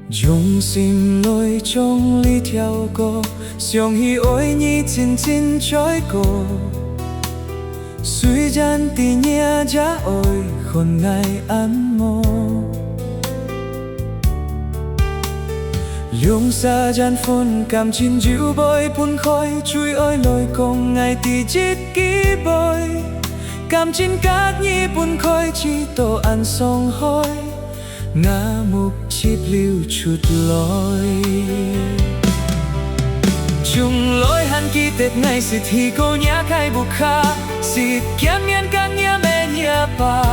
用心來將呢條歌，想起愛你緊緊追過，雖然地nhẹ giá ôi hồn ngày ăn mô Lung xa gian phun cảm chín dịu bơi bùn khói chui ơi lôi cùng ngày tì chít ký bơi cảm chín các nhi bùn khói chỉ tổ ăn sông hôi ngã mục chip lưu chút lối chung lối hắn kỳ tết ngày xịt thì cô nhã khai bục kha xịt kiên miên các nhà mẹ nhà bà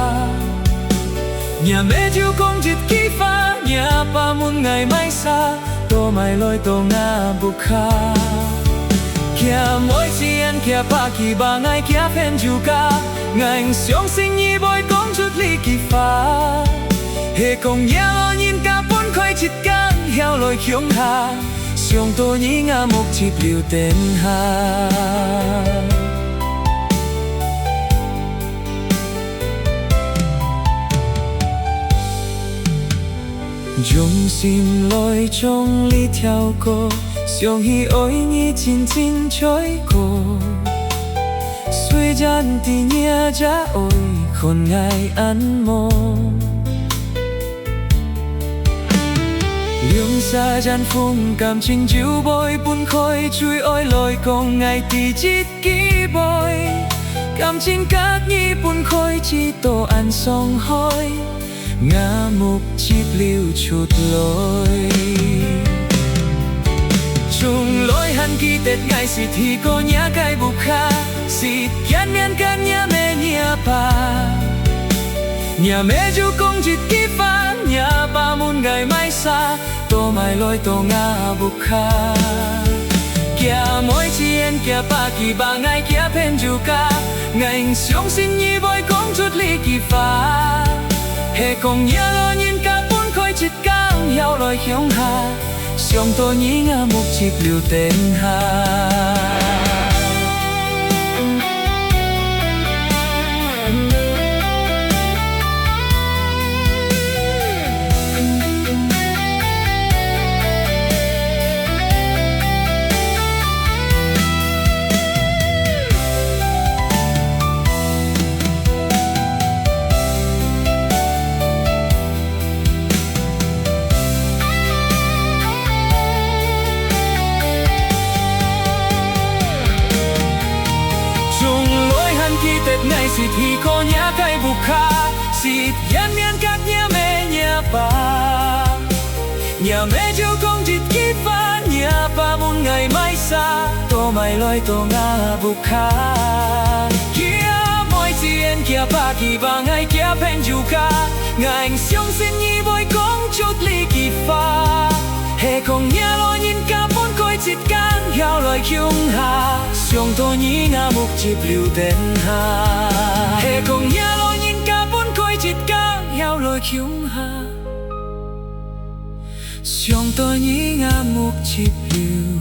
nhà mẹ chiều công chít ký pha nhà bà muốn ngày mai xa tô mai lôi tô ngã bục kha kia mỗi chi ăn kia ba kỳ ba ngày kia phen juga ngành sống sinh nhi bồi công chút ly kỳ pha hệ cùng nhau nhìn cả bốn khói chít căng theo lối khiông hà xiong tôi nhĩ ngã một chip liều tên hà dùng xin lỗi trong ly theo cô xiong hi ôi nhĩ chín chín chối cô suy gian tì nhẹ giá ôi khôn ngày ăn mô Lương xa gian phung cảm trình dịu bôi bùn khói chui ôi lôi cùng ngày tì chít ký bôi cảm trình các nhi bùn khói chỉ tổ ăn sông hôi ngã mục chip lưu chút lối chung lối hắn kỳ tết ngày xịt thì cô nhã cái bục kha xịt kiên miên các nhà mẹ nhà bà nhà mẹ chú công chít ký pha nhà bà muốn ngày mai xa tô mai lôi tô ngã bục kha kia mỗi chi en kia ba kỳ ba ngày kia pen juga ngành sống sinh nhi bồi công chút ly kỳ pha hệ cùng nhau lo nhìn cả bốn khói chít căng theo lối khiông hà xiong tôi nhĩ ngã một chip liều tên hà Tết ngày xịt thì cô nhã cây bục kha xịt yên miên các nhà mẹ nhà bà nhà mẹ chiều công chít ký pha nhà bà muốn ngày mai xa tô mai lôi tô ngã bục kha kia mỗi chi en kia ba kỳ ba ngày kia pen juga ngành sống sinh nhi bồi công chút ly kỳ pha hệ cùng nhau lo nhìn cả bốn khói chít căng theo lối khiông hà xiong tôi nhĩ ngã một chip liều tên hà hệ cùng nhau lo nhìn cả bốn khói chít căng theo lối khiông hà xiong tôi nhĩ ngã một chip liều